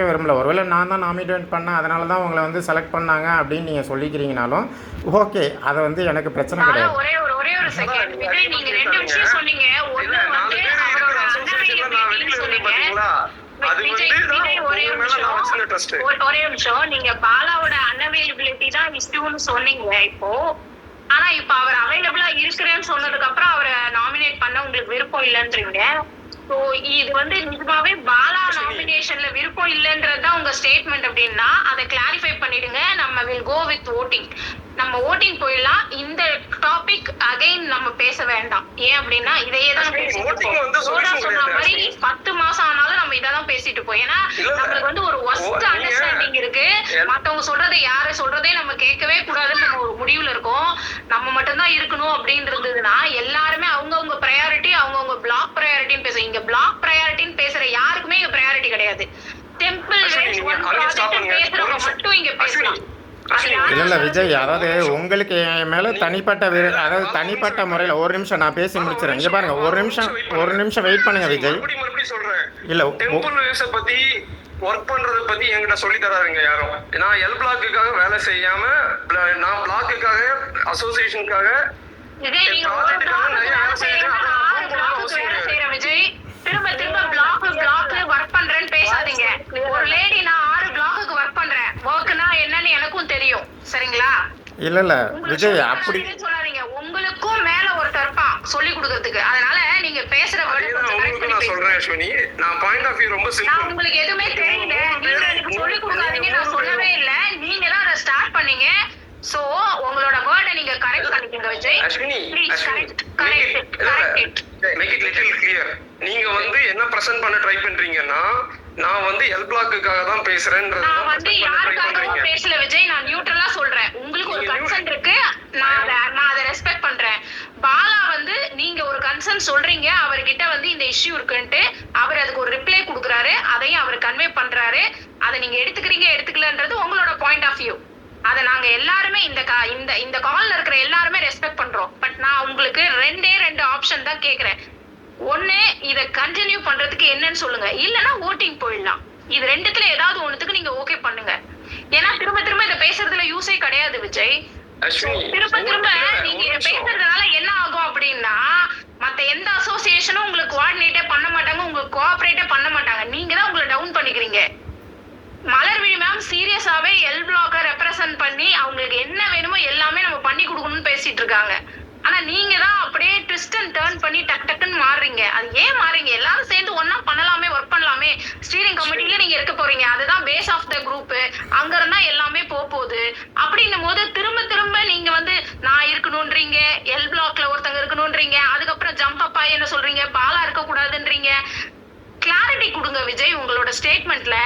விரும்பல. ஒருவேளை நான் தான் நாமினேட் பண்ணேன், அதனால தான் உங்களை வந்து செலக்ட் பண்ணாங்க அப்படின்னு நீங்கள் சொல்லிக்கிறீங்கனாலும் ஓகே, அதை வந்து எனக்கு பிரச்சனை கிடையாது. ஒரே ஒரு செகண்ட் விஜய், நீங்க ரெண்டு விஷயம் சொன்னீங்க. ஒண்ணு வந்து அவரோட அன்அவைலபிலிட்டி சொன்னீங்க. ஒரே நிமிஷம், நீங்க பாலாவோட அன்அவைலபிலிட்டி தான் இஷ்யூன்னு சொன்னீங்க இப்போ. ஆனா இப்ப அவர் அவைலபிளா இருக்கிறேன்னு சொன்னதுக்கு அப்புறம் அவரை நாமினேட் பண்ண உங்களுக்கு விருப்பம் இல்லைன்றீங்க. ஸோ இது வந்து நிஜமாவே பாலா நாமினேஷன்ல விருப்பம் இல்லைன்றதுதான் உங்க ஸ்டேட்மெண்ட் அப்படின்னா அதை கிளாரிஃபை பண்ணிடுங்க. நம்ம வில் கோ வித் ஓட்டிங். நம்ம ஓட்டிங் போயிடலாம். இந்த டாபிக் அகைன் நம்ம பேச வேண்டாம். ஏன் அப்படின்னா இதையே தான் சொன்ன மாதிரி 10 மாசம் ஆனாலும் நம்ம இதான் பேசிட்டு போய். ஏன்னா நம்மளுக்கு வந்து ஒரு ஒஸ்ட் அண்டர்ஸ்டாண்டிங் இருக்கு. மத்தவங்க சொல்றதை யாரு சொல்றதே நம்ம கேட்கவே கூடாதுன்னு நம்ம ஒரு முடிவுல இருக்கோம். நம்ம மட்டும்தான் இருக்கணும் அப்படின்னு இருந்ததுன்னா எல்லாருமே அவங்கவுங்க ப்ரையாரிட்டி, அவங்கவுங்க பிளாக் ப்ரையாரிட்டின்னு பேசுவோம். இங்க பிளாக் ப்ரையாரிட்டின்னு பேசுற யாருக்குமே இங்க ப்ரையாரிட்டி கிடையாது. டெம்பிள் பேசுறவங்க மட்டும் இங்க பேசலாம். இல்லை விஜய், அதாவது உங்களுக்கு என் மேலே தனிப்பட்ட அதாவது தனிப்பட்ட முறையில் ஒரு நிமிஷம் நான் பேசி முடிச்சிடறேன். இங்கே பாருங்க, ஒரு நிமிஷம் வெயிட் பண்ணுங்க விஜய். இல்லை பத்தி ஒர்க் பண்றத பத்தி என்கிட்ட சொல்லி தராருங்க யாரும். நான் எல் பிளாக்குக்காக வேலை செய்யாம நான் பிளாக்குக்காக அசோசியேஷனுக்காக விஜய் திரும்ப திரும்ப பிளாக் ஒர்க் பண்றேன்னு பேசாதீங்க. ஒரு லேடி நான் 6 பிளாக்குக்கு ஒர்க் பண்றேன். ஒர்க்னா என்னன்னு எனக்கும் தெரியும், சரிங்களா? இல்ல விஜய் அப்படி சொல்லாதீங்க. உங்களுக்கும் மேல ஒருத்தர் இருப்பான் சொல்லி கொடுக்கிறதுக்கு. அதனால நீங்க பேசுற நான் சொல்றேன் அஸ்வினி, நான் பாயிண்ட் ஆஃப் வியூ ரொம்ப சிம்பிள். உங்களுக்கு எதுவுமே தெரியல, நீங்க எனக்கு சொல்லி கொடுக்காதீங்க நான் சொல்லவே இல்ல. நீங்க தான் அதை ஸ்டார்ட் பண்ணீங்க. சோ உங்களோட வேர்டை நீங்க கரெக்ட் பண்ணிக்கங்க Vijay. Ashwini make it little clear. நீங்க வந்து என்ன பிரசன்ட் பண்ண ட்ரை பண்றீங்கன்னா நான் வந்து எல் பிளாக்குக்காக தான் பேசுறேன்றது. நான் வந்து யாருக்காகவும் பேசல விஜய். நான் நியூட்ரலா சொல்றேன். உங்களுக்கு ஒரு கன்சர்ன் இருக்கு, நான் அதை ரெஸ்பெக்ட் பண்றேன். பாலா வந்து நீங்க ஒரு கன்சர்ன் சொல்றீங்க, அவர்கிட்ட வந்து இந்த இஷ்யூ இருக்குன்ட்டு அவர் அதுக்கு ஒரு ரிப்ளை கொடுக்குறாரு, அதையும் அவர் கன்வே பண்றாரு. அதை நீங்க எடுத்துக்கலன்றது உங்களோட பாயிண்ட் ஆஃப் வியூ. அதை நாங்க எல்லாருமே இந்த கால்ல இருக்கிற எல்லாருமே ரெஸ்பெக்ட் பண்றோம். பட் நான் உங்களுக்கு ரெண்டு ஆப்ஷன் தான் கேக்குறேன். ஒண்ணு, இதை கண்டினியூ பண்றதுக்கு என்னன்னு சொல்லுங்க, இல்லைன்னா ஓட்டிங் போயிடலாம். இது ரெண்டுத்துல ஏதாவது ஒண்ணுத்துக்கு நீங்க ஓகே பண்ணுங்க. ஏன்னா திரும்ப இதை பேசுறதுல யூஸே கிடையாது விஜய். திரும்ப நீங்க இதை பேசுறதுனால என்ன ஆகும் அப்படின்னா மத்த எந்த அசோசியேஷனும் உங்களுக்கு கோஆர்டினேட்டே பண்ண மாட்டாங்க, உங்களுக்கு கோஆபரேட்டே பண்ண மாட்டாங்க. நீங்க தான் உங்களை டவுன் பண்ணிக்கிறீங்க. மலர்விழி மேம் சீரியஸாவே எல் பிளாக்க ரெப்ரசன்ட் பண்ணி அவங்களுக்கு என்ன வேணுமோ எல்லாமே நம்ம பண்ணி கொடுக்கணும்னு பேசிட்டு இருக்காங்க. ஆனா நீங்க தான் அப்படியே ட்விஸ்ட் அண்ட் டர்ன் பண்ணி டக்குன்னு மாறுறீங்க. அது ஏன் மாறுறீங்க? எல்லாரும் சேர்ந்து ஒன்னா பண்ணலாமே, ஒர்க் பண்ணலாமே. ஸ்டீரிங் கமிட்டில நீங்க இருக்க போறீங்க, அதுதான் பேஸ் ஆஃப் த குரூப். அங்க இருந்தா எல்லாமே போகுது. அப்படின்னும் போது திரும்ப நீங்க வந்து நான் இருக்கணும்ன்றீங்க, எல் பிளாக்ல ஒருத்தங்க இருக்கணும்ன்றீங்க, அதுக்கப்புறம் ஜம்ப் அப் ஆகி என்ன சொல்றீங்க, பாலா இருக்க கூடாதுன்றீங்க. கிளாரிட்டி கொடுங்க விஜய். உங்களோட ஸ்டேட்மெண்ட்ல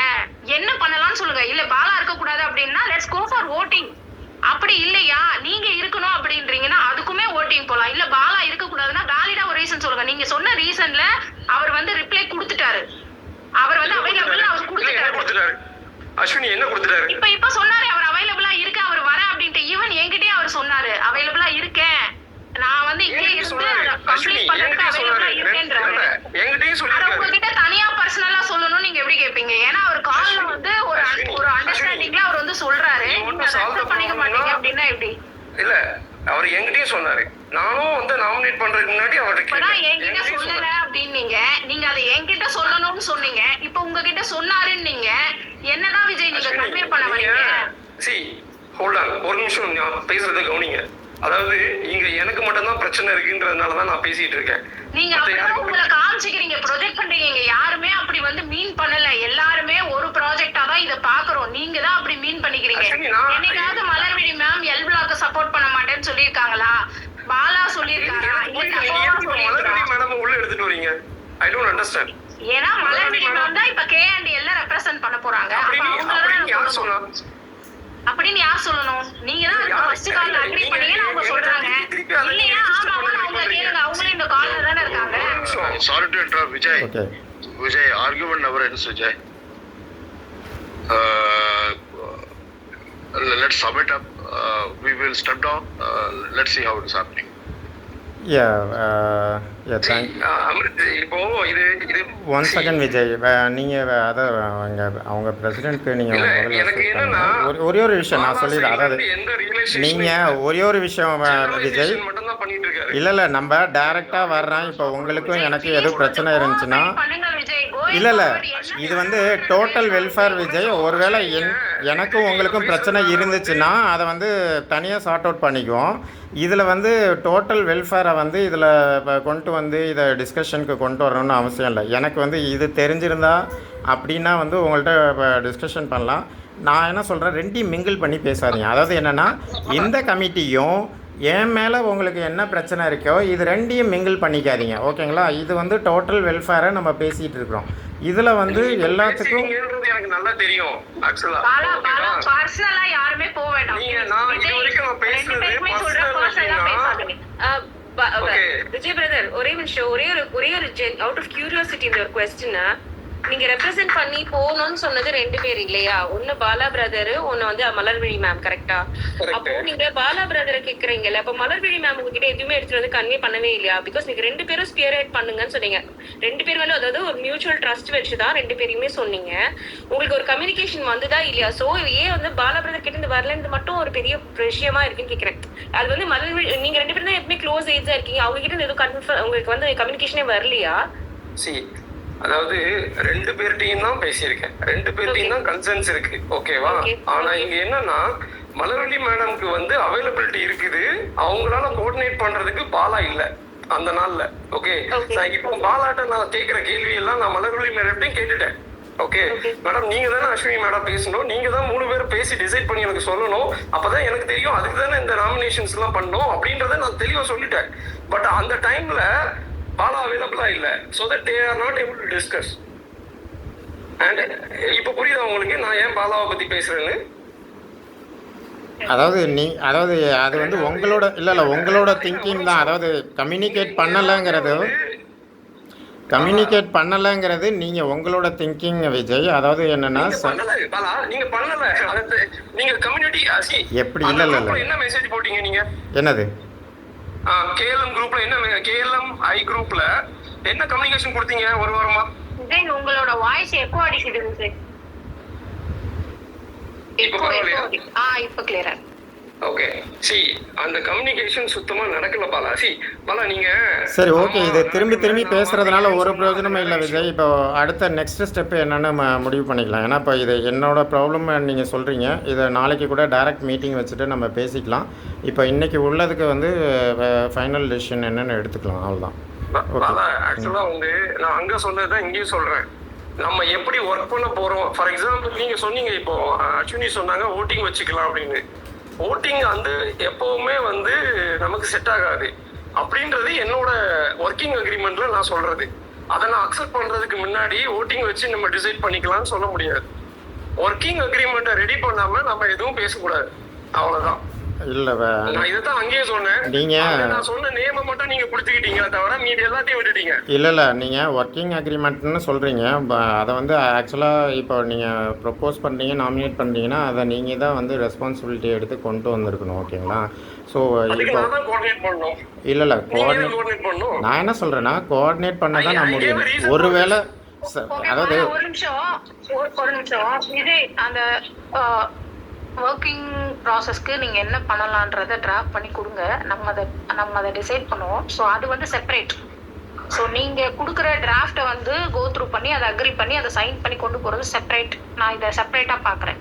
என்ன பண்ணலாம்னு சொல்லுங்க. இல்ல பாலா இருக்க கூடாது அப்படின்னா லெட்ஸ் கோ ஃபார் வோட்டிங். அப்படி இல்லையா நீங்க இருக்கணும் அப்படின்றீங்கன்னா அதுக்குமே ஓட்டிங் போலாம். இல்ல பாலா இருக்க கூடாதுன்னா வேலிடா ஒரு ரீசன் சொல்லுங்க. நீங்க சொன்ன ரீசன்ல அவர் வந்து ரிப்ளை கொடுத்துட்டாரு. அவர் வந்து அவைலபிள் அவர் கொடுத்துட்டாரு. அஸ்வினி என்ன கொடுத்துட்டாரு? இப்ப சொன்னாரு அவர் அவைலபிளா இருக்கு, அவர் வர அப்படின்ட்டு. ஈவன் என்கிட்டயே அவர் சொன்னாரு அவைலபிளா இருக்கேன், நான் வந்து இங்கே இருந்து கம்ப்ளீட் பண்றதுக்கு அவைலபிளா இருக்கேன்றாரு. உங்ககிட்ட தனியா பர்சனலா சொல்லணும் நீங்க எப்படி கேப்பீங்க? ஏன்னா அவர் கால்ல வந்து ஒரு அண்டர்ஸ்டாண்டிங்ல அவர் வந்து சொல்றாரு, நீங்க அக்செப்ட் பண்ணிக்க மாட்டீங்க அப்படின்னா எப்படி? இல்ல அவர் என்கிட்டயும் சொன்னாரு, நானும் வந்து நாமினேட் பண்றதுக்கு முன்னாடி அவருக்கு என்கிட்ட சொல்லல அப்படின்னீங்க. நீங்க அதை என்கிட்ட சொல்லணும்னு சொன்னீங்க. இப்ப உங்ககிட்ட சொன்னாருன்னீங்க. என்னதான் விஜய் நீங்க கன்வே பண்ண வரீங்க? சி ஹோல்ட் ஆன், ஒரு நிமிஷம் நான் பேசுறதை கவனிங்க. அதாவது இங்க எனக்கு மட்டும் தான் பிரச்சனை இருக்குன்றதுனால தான் நான் பேசிட்டு இருக்கேன். நீங்க உங்களை காமிச்சிக்கிறீங்க, ப்ரொஜெக்ட் பண்றீங்க. இங்க யாருமே அப்படி வந்து மீன் பண்ணல. எல்லாருமே ஒரு ப்ராஜெக்டா தான் இத பாக்குறோம். நீங்க தான் அப்படி மீன் பண்ணிக்கிறீங்க. என்னைக்காவது Malarvizhi ma'am L block support பண்ண மாட்டேன்னு சொல்லிருக்காங்களா? பாலா சொல்லிருக்காங்களா? மலர்விழி மேடம் உள்ள எடுத்துட்டு வரீங்க. I don't understand. ஏன்னா மலர்விழி மேம் தான் இப்ப K&L ரெப்ரசன்ட் பண்ண போறாங்க. அப்படின்னு யார் சொல்லணும்? நீங்க தான் ஃபர்ஸ்ட் கால்ல அக்ரி பண்ணீங்க அவங்க சொல்றாங்க. இல்லையா? ஆமாமா அவங்க கேளுங்க, அவங்களே இந்த கால்ல தான இருக்காங்க. Sorry to interrupt Vijay. Okay. Vijay, argument never ends Vijay. Let's sum it up. We will step down. Let's see how it is happening. Thank Amrit இப்போ இது இது ஒன் செகண்ட் விஜய் நீங்கள் அவங்க பிரசிடென்ட்க்கு இல்ல, நீங்கள் எனக்கு என்னன்னா, ஒரே ஒரு விஷயம் நான் சொல்லிடுறேன். அதாவது எந்த ரிலேஷன் நீங்கள் ஒரே ஒரு விஷயம் விஜய் மட்டும் தான் பண்ணிட்டு இருக்காரு. இல்லை நம்ம டைரெக்டாக வர்றேன். இப்போ உங்களுக்கும் எனக்கு எதுவும் பிரச்சனை இருந்துச்சுன்னா பண்ணுங்க விஜய். இல்லை இது வந்து டோட்டல் வெல்ஃபேர் விஜய். ஒருவேளை எனக்கும் உங்களுக்கும் பிரச்சனை இருந்துச்சுன்னா அதை வந்து தனியாக சார்ட் அவுட் பண்ணிக்குவோம். இதில் வந்து டோட்டல் வெல்ஃபேரை வந்து இதில் இப்போ கொண்டு வந்து இதை டிஸ்கஷனுக்கு கொண்டு வரணும்னு அவசியம் இல்லை. எனக்கு வந்து இது தெரிஞ்சிருந்தா அப்படின்னா வந்து உங்கள்கிட்ட இப்போ டிஸ்கஷன் பண்ணலாம். நான் என்ன சொல்கிறேன், ரெண்டையும் மிங்கிள் பண்ணி பேசாதீங்க. அதாவது என்னென்னா, இந்த கமிட்டியும் என் மேலே உங்களுக்கு என்ன பிரச்சனை இருக்கோ இது ரெண்டையும் மிங்கிள் பண்ணிக்காதீங்க, ஓகேங்களா? இது வந்து டோட்டல் வெல்ஃபேரை நம்ம பேசிகிட்டு இருக்கிறோம். இதில் வந்து எல்லாத்துக்கும் எனக்கு நல்லா தெரியும். ஆக்சுவலா பர்சனலா யாருமே போக வேண்டாம். நான் இது வரைக்கும் நான் பேசுறது விஜய் பிரதர், ஒரே நிமிஷம், ஒரே ஒரு அவுட் ஆஃப் கியூரியாசிட்டி இந்த ஒரு கொஸ்டின். நீங்க ரெப்ரசென்ட் பண்ணி போகணும்னு சொன்னது 2 பேர் இல்லையா? ஒன்னு பாலா பிரதர், ஒன்னு வந்து மலர்விழி மேம், கரெக்டா? அப்போ நீங்க பாலா பிரதரை கேக்குறீங்கல்ல, அப்ப மலர்விழி மேம் உங்ககிட்ட எதுவுமே எடுத்துட்டு வந்து கன்வே பண்ணவே இல்லையா? பிகாஸ் நீங்க 2 பேரும் ஸ்பியர்ஹெட் பண்ணுங்கன்னு சொன்னீங்க. 2 பேர் மேல அதாவது ஒரு மியூச்சுவல் ட்ரஸ்ட் வச்சுதான் 2 பேரையுமே சொன்னீங்க. உங்களுக்கு ஒரு கம்யூனிகேஷன் வந்துதா இல்லையா? சோ ஏன் வந்து பாலா பிரதர் கிட்ட இருந்து வரலன்னு மட்டும் ஒரு பெரிய விஷயமா இருக்குன்னு கேக்குறேன். அது வந்து மலர்விழி, நீங்க 2 பேரும் தான் எப்பவுமே க்ளோஸ் ஏஜா இருக்கீங்க, அவங்க கிட்ட எதுவும் கன்ஃபர்ம் உங்களுக்கு வந்து கம்யூனிகேஷனே வரலையா? அதாவது 2 பேர்ட்டையும் தான் பேசியிருக்கேன், 2 பேர்ட்டையும் தான் கன்சர்ன்ஸ் இருக்கு, ஓகேவா? ஆனா இங்க என்னன்னா, மலர்விழி மேடம்க்கு வந்து அவைலபிலிட்டி இருக்குது, அவங்களால கோஆர்டினேட் பண்றதுக்கு பாலா இல்ல அந்த நாள்ல. ஓகே, இப்போ பாலாட்ட நான் கேட்கிற கேள்வி எல்லாம் நான் மலர்விழி மேடம்டையும் கேட்டுட்டேன். ஓகே மேடம், நீங்க தானே அஸ்வினி மேடம் பேசணும், நீங்க தான் 3 பேரும் பேசி டிசைட் பண்ணி எனக்கு சொல்லணும், அப்பதான் எனக்கு தெரியும் அதுக்கு தானே இந்த நாமினேஷன்ஸ் எல்லாம் பண்ணோம் அப்படின்றத நான் தெளிவா சொல்லிட்டேன். பட் அந்த டைம்ல பாலா அவைலபிளா இல்ல, so that they are not able to discuss. And இப்போ புரியுதா உங்களுக்கு நான் ஏன் பாலாவை பத்தி பேசுறேன்னு? அதாவது அது வந்து உங்களோட இல்லை உங்களோட திங்கிங் தான். அதாவது கம்யூனிகேட் பண்ணலைங்கிறது நீங்கள் உங்களோட திங்கிங் விஜய். அதாவது என்னன்னா, நீங்க பண்ணல, நீங்க கம்யூனிட்டி எப்படி இல்லை என்ன மெசேஜ் போட்டீங்க நீங்க? என்னது கேஎல்எம் குரூப்ல என்ன, கேஎல்எம் ஐ குரூப்ல என்ன கம்யூனிகேஷன் கொடுத்தீங்க ஒரு வாரமா? உங்களோட வாய்ஸ் எக்கோ அடிக்குது. இப்போ பரவாயில்லையா? இப்போ கிளியரா. ஓகே, அந்த கம்யூனிகேஷன் சுத்தமா நடக்கல பாலா. பாலா நீங்க சரி, ஓகே. இது திரும்பி பேசுறதுனால ஒரு பிரயோஜனமும் இல்லை விஜய். இப்போ அடுத்த நெக்ஸ்ட் ஸ்டெப்பு என்னன்னு முடிவு பண்ணிக்கலாம். ஏன்னா இப்போ இது என்னோட ப்ராப்ளம் நீங்கள் சொல்கிறீங்க, இதை நாளைக்கு கூட டைரக்ட் மீட்டிங் வச்சுட்டு நம்ம பேசிக்கலாம். இப்போ இன்னைக்கு உள்ளதுக்கு வந்து ஃபைனல் டிசிஷன் என்னன்னு எடுத்துக்கலாம், அவ்வளோதான். பாலா ஆக்சுவலா வந்து நான் அங்க சொன்னதுதான் இங்கேயும் சொல்றேன். நம்ம எப்படி ஒர்க் பண்ண போறோம். ஃபார் எக்ஸாம்பிள் நீங்க சொன்னீங்க, இப்போ அஸ்வினி சொன்னாங்க ஓட்டிங் வச்சுக்கலாம் அப்படின்னு. ஓட்டிங் வந்து எப்பவுமே வந்து நமக்கு செட் ஆகாது அப்படின்றது என்னோட ஒர்க்கிங் அக்ரிமெண்ட்ல நான் சொல்றது. அதை நான் அக்செப்ட் பண்றதுக்கு முன்னாடி ஓட்டிங் வச்சு நம்ம டிசைட் பண்ணிக்கலாம்னு சொல்ல முடியாது. ஒர்க்கிங் அக்ரிமெண்ட்டை ரெடி பண்ணாம நம்ம எதுவும் பேசக்கூடாது, அவ்வளவுதான். இல்லை நான் இதைத்தான் அங்கேயே சொன்னேன். நான் சொன்ன நேமை மட்டும் நீங்க புடிச்சுக்கிட்டீங்க, தவிர மீதி எல்லாத்தையும் விட்டுட்டீங்க. இல்லை நீங்கள் ஒர்க்கிங் அக்ரிமெண்ட்னு சொல்கிறீங்க. அதை வந்து ஆக்சுவலாக இப்போ நீங்கள் ப்ரொப்போஸ் பண்ணுறீங்க, நாமினேட் பண்ணுறீங்கன்னா அதை நீங்கள் தான் வந்து ரெஸ்பான்சிபிலிட்டி எடுத்து கொண்டு வந்திருக்கணும், ஓகேங்களா? ஸோ இப்போ இல்லை நான் என்ன சொல்கிறேன்னா, கோஆர்டினேட் பண்ண தான் நான் முடியும். ஒருவேளை அதாவது ஒரு நிமிஷம் இதே அந்த ஒர்க்கிங் ப்ராசஸ்க்கு நீங்கள் என்ன பண்ணலான்றதை ட்ராஃப்ட் பண்ணி கொடுங்க, நம்ம அதை டிசைட் பண்ணுவோம். ஸோ அது வந்து செப்பரேட். ஸோ நீங்கள் கொடுக்குற டிராஃப்டை வந்து கோ த்ரூ பண்ணி அதை அக்ரி பண்ணி அதை சைன் பண்ணி கொண்டு போகிறது செப்பரேட். நான் இதை செப்பரேட்டாக பார்க்குறேன்.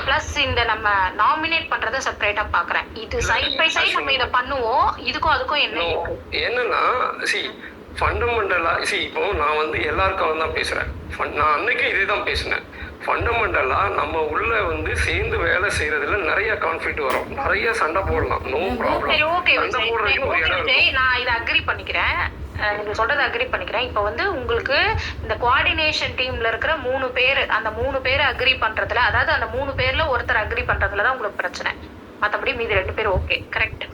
ப்ளஸ் இந்த நம்ம நாமினேட் பண்ணுறதை செப்பரேட்டாக பார்க்குறேன். இது சைட் பை சைட் நம்ம இதை பண்ணுவோம். இதுக்கும் அதுக்கும் என்னன்னா ஃபண்டமெண்டலா இப்போ நான் வந்து எல்லாருக்கும் தான் பேசுறேன். நான் அன்னைக்கு இதே தான் பேசினேன். ஃபண்டமெண்டலா நம்ம உள்ள வந்து சேர்ந்து வேலை செய்யறதுல நிறைய கான்ஃபிளிக்ட் வரும், நிறைய சண்டை போடலாம், நோ ப்ராப்ளம். நான் இதை அக்ரி பண்ணிக்கிறேன், நீங்க சொல்றதை அக்ரி பண்ணிக்கிறேன். இப்போ வந்து உங்களுக்கு இந்த கோஆர்டினேஷன் டீம்ல இருக்கிற 3 பேர், அந்த 3 பேரை அக்ரி பண்றதுல, அதாவது அந்த 3 பேர்ல ஒருத்தர் அக்ரி பண்றதுல தான் உங்களுக்கு பிரச்சனை. மற்றபடி மீதி 2 பேர் ஓகே, கரெக்ட்?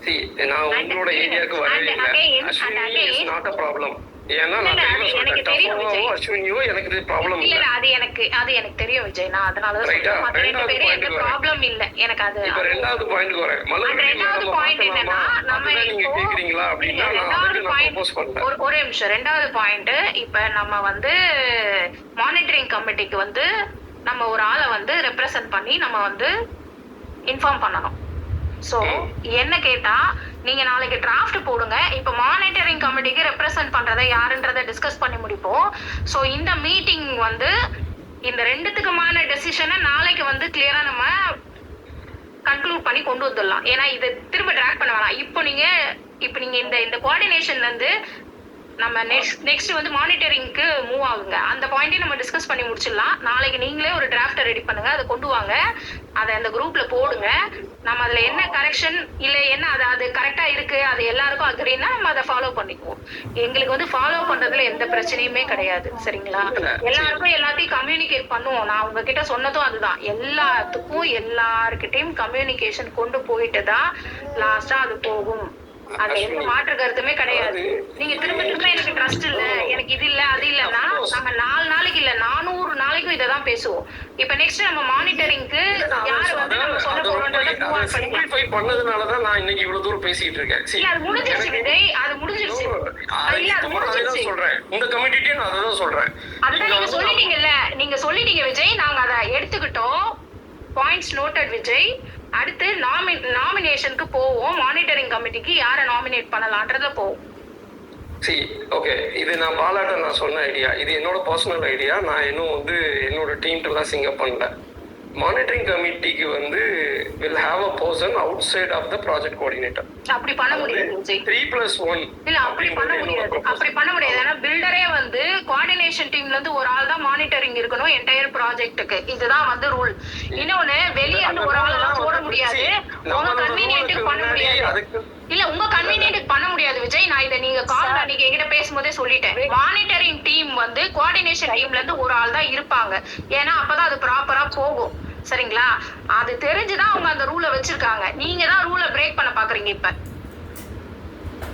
See, நான் உங்களோட ஏரியாவுக்கு வரவே இல்லை. Ashwini is not a problem. ஏன்னா நான் தெளிவா சொல்றேன், அஸ்வினியோ எனக்கு இது ப்ராப்ளம் இல்ல. அது எனக்கு தெரியும் விஜய். நான் அதனால தான் சொல்றேன். மத்த ரெண்டு பேரும் எந்த ப்ராப்ளம் இல்ல எனக்கு. அது இப்ப ரெண்டாவது பாயிண்ட் வரேன். ரெண்டாவது பாயிண்ட் என்னன்னா, நம்ம நீங்க கேக்குறீங்களா அப்படின்னா நான் ப்ரோபோஸ் பண்றேன். ஒரு நிமிஷம். ரெண்டாவது பாயிண்ட், இப்ப நம்ம வந்து மானிட்டரிங் கமிட்டிக்கு வந்து நம்ம ஒரு ஆளை வந்து ரெப்ரசன்ட் பண்ணி நம்ம வந்து இன்ஃபார்ம் பண்ணணும். சோ என்ன கேட்டா, நீங்க நாளைக்கு டிராஃப்ட் போடுங்க. இப்ப மானிட்டரிங் கமிட்டிக்கு ரெப்ரசன்ட் பண்றதை யாருன்றதை டிஸ்கஸ் பண்ணி முடிப்போம். சோ இந்த மீட்டிங் வந்து இந்த ரெண்டுத்துக்குமான டெசிஷனை நாளைக்கு வந்து கிளியரா நம்ம கன்க்ளூட் பண்ணி கொண்டு வந்துடலாம். ஏன்னா இதை திரும்ப ட்ராக் பண்ண வேணாம். இப்போ நீங்க இந்த கோஆர்டினேஷன்ல இருந்து நம்ம நெக்ஸ்ட் வந்து மானிட்டரிங்க்கு மூவ் ஆகுங்க. அந்த பாயிண்டையும் நம்ம டிஸ்கஸ் பண்ணி முடிச்சிடலாம். நாளைக்கு நீங்களே ஒரு டிராஃப்டை ரெடி பண்ணுங்க, அதை கொண்டு வாங்க, அதை அந்த குரூப்ல போடுங்க. நம்ம அதுல என்ன கரெக்ஷன் இல்ல என்ன அது கரெக்டா இருக்கு, அது எல்லாருக்கும் அக்ரினா நம்ம அதை ஃபாலோ பண்ணிக்குவோம். எங்களுக்கு வந்து ஃபாலோ பண்றதுல எந்த பிரச்சனையுமே கிடையாது, சரிங்களா? எல்லாருக்கும் எல்லாத்தையும் கம்யூனிகேட் பண்ணுவோம். நான் உங்ககிட்ட சொன்னதும் அதுதான். எல்லாத்துக்கும் எல்லாருக்கிட்டையும் கம்யூனிகேஷன் கொண்டு போயிட்டு தான் லாஸ்டா அது போகும். அது எந்த மாற்று கருத்துமே கிடையாது. நீங்க திரும்ப எனக்கு ட்ரஸ்ட் இல்ல, எனக்கு இது இல்ல அது இல்லன்னா நம்ம 4 நாளைக்கு இல்ல 400 நாளைக்கும் இததான் பேசுவோம். இப்ப நெக்ஸ்ட் நம்ம மானிட்டரிங்க்கு யாரு வந்து நம்ம சொல்ல போறோம்ன்றத சிம்பிளிஃபை பண்ணதுனாலதான் நான் இன்னைக்கு இவ்வளவு தூரம் பேசிட்டு இருக்கேன். இல்ல அது முடிஞ்சிருச்சு விஜய், அது முடிஞ்சிருச்சு. இல்ல அது முடிஞ்சிருச்சு. சொல்றேன் உங்க கமிட்டிட்டே நான் அதான் சொல்றேன். அதுதான் நீங்க சொல்லிட்டீங்கல்ல, நீங்க சொல்லிட்டீங்க விஜய். நாங்க அதை எடுத்துக்கிட்டோம். Points noted Vijay. அடுத்து நாமினேஷனுக்கு போவோம். மானிட்டரிங் கமிட்டிக்கு யாரை நாமினேட் பண்ணலாம்ன்றத போவோம். ஓகே, இது நான் பாலாட்ட நான் சொன்ன ஐடியா. இது என்னோட பர்சனல் ஐடியா. நான் இன்னும் வந்து என்னோட டீம்ட்டெல்லாம் சிங்கப் பண்ணல. மானிட்டரிங் கமிட்டிக்கு வந்து will have a person outside of the project coordinator. அப்படி பண்ண முடியாது விஜய். 3+1 இல்ல அப்படி பண்ண முடியாது. அப்படி பண்ண முடியாது. ஏன்னா பில்டரே வந்து கோஆர்டினேஷன் டீம்ல இருந்து ஒரு ஆள் தான் மானிட்டரிங் இருக்கணும் என்டையர் ப்ராஜெக்ட்டுக்கு. இதுதான் வந்து ரூல். இன்னொன்னு வெளிய இருந்து ஒரு ஆள் எல்லாம் போட முடியாது. உங்க கன்வீனியன்ட்டுக்கு பண்ண முடியாது. இல்ல உங்க கன்வீனியன்ட்டுக்கு பண்ண முடியாது விஜய். நான் இதை நீங்க கால் அன்னைக்கு என்கிட்ட பேசும்போதே சொல்லிட்டேன். மானிட்டரிங் டீம் வந்து கோஆர்டினேஷன் டீம்ல இருந்து ஒரு ஆள் தான் இருப்பாங்க. ஏன்னா அப்பதான் அது ப்ராப்பரா போகும், சரிங்களா? அது தெரிஞ்சுதான் அவங்க அந்த ரூலை வச்சிருக்காங்க. நீங்க தான் ரூலை பிரேக் பண்ண பாக்குறீங்க. இப்ப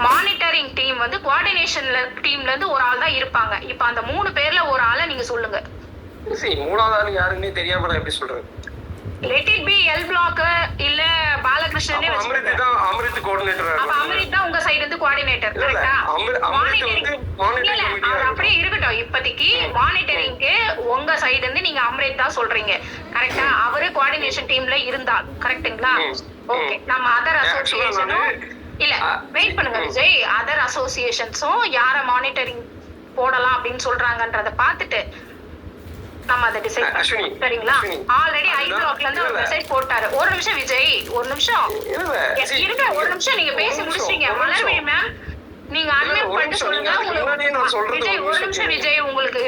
மானிட்டரிங் டீம் வந்து கோஆர்டினேஷன்ல டீம்ல இருந்து ஒரு ஆள் தான் இருப்பாங்க. இப்ப அந்த 3 பேர்ல ஒரு ஆளை நீங்க சொல்லுங்க. மூணாவது ஆள் யாருன்னே தெரியாம நான் எப்படி சொல்றேன்? Let it be L block இல்ல பாலகிருஷ்ணனே வச்சுக்கோங்க. அமிர்த் கோஆர்டினேட்டர். அப்ப அமிர்த் தான் உங்க சைடு இருந்து கோஆர்டினேட்டர், கரெக்ட்டா? இல்ல அது அப்படியே இருக்கட்டும். இப்போதைக்கு மானிட்டரிங்க்கு உங்க சைடு இருந்து நீங்க அமிர்த் தான் சொல்றீங்க, கரெக்ட்டா? அவரு கோஆர்டினேஷன் டீம்ல இருந்தால், கரெக்ட்டுங்களா? ஓகே. நம்ம அதர் அசோசியேஷனும் இல்ல வெயிட் பண்ணுங்க விஜய். அதர் அசோசியேஷன்ஸும் யார மானிட்டரிங் போடலாம் அப்படின்னு சொல்றாங்கன்றத பார்த்துட்டு நம்ம அதை டிசைட் பண்ணுவோம், சரிங்களா? ஆல்ரெடி ஐ பிளாக்ல இருந்து ஒரு மெசேஜ் போட்டாரு. ஒரு நிமிஷம் விஜய், ஒரு நிமிஷம் இருங்க. ஒரு நிமிஷம் நீங்க பேசி முடிச்சிட்டீங்க. மலர்விழி மேம் நீங்க அன்மியூட் பண்ணிட்டு சொல்லுங்க. விஜய் ஒரு நிமிஷம் விஜய், உங்களுக்கு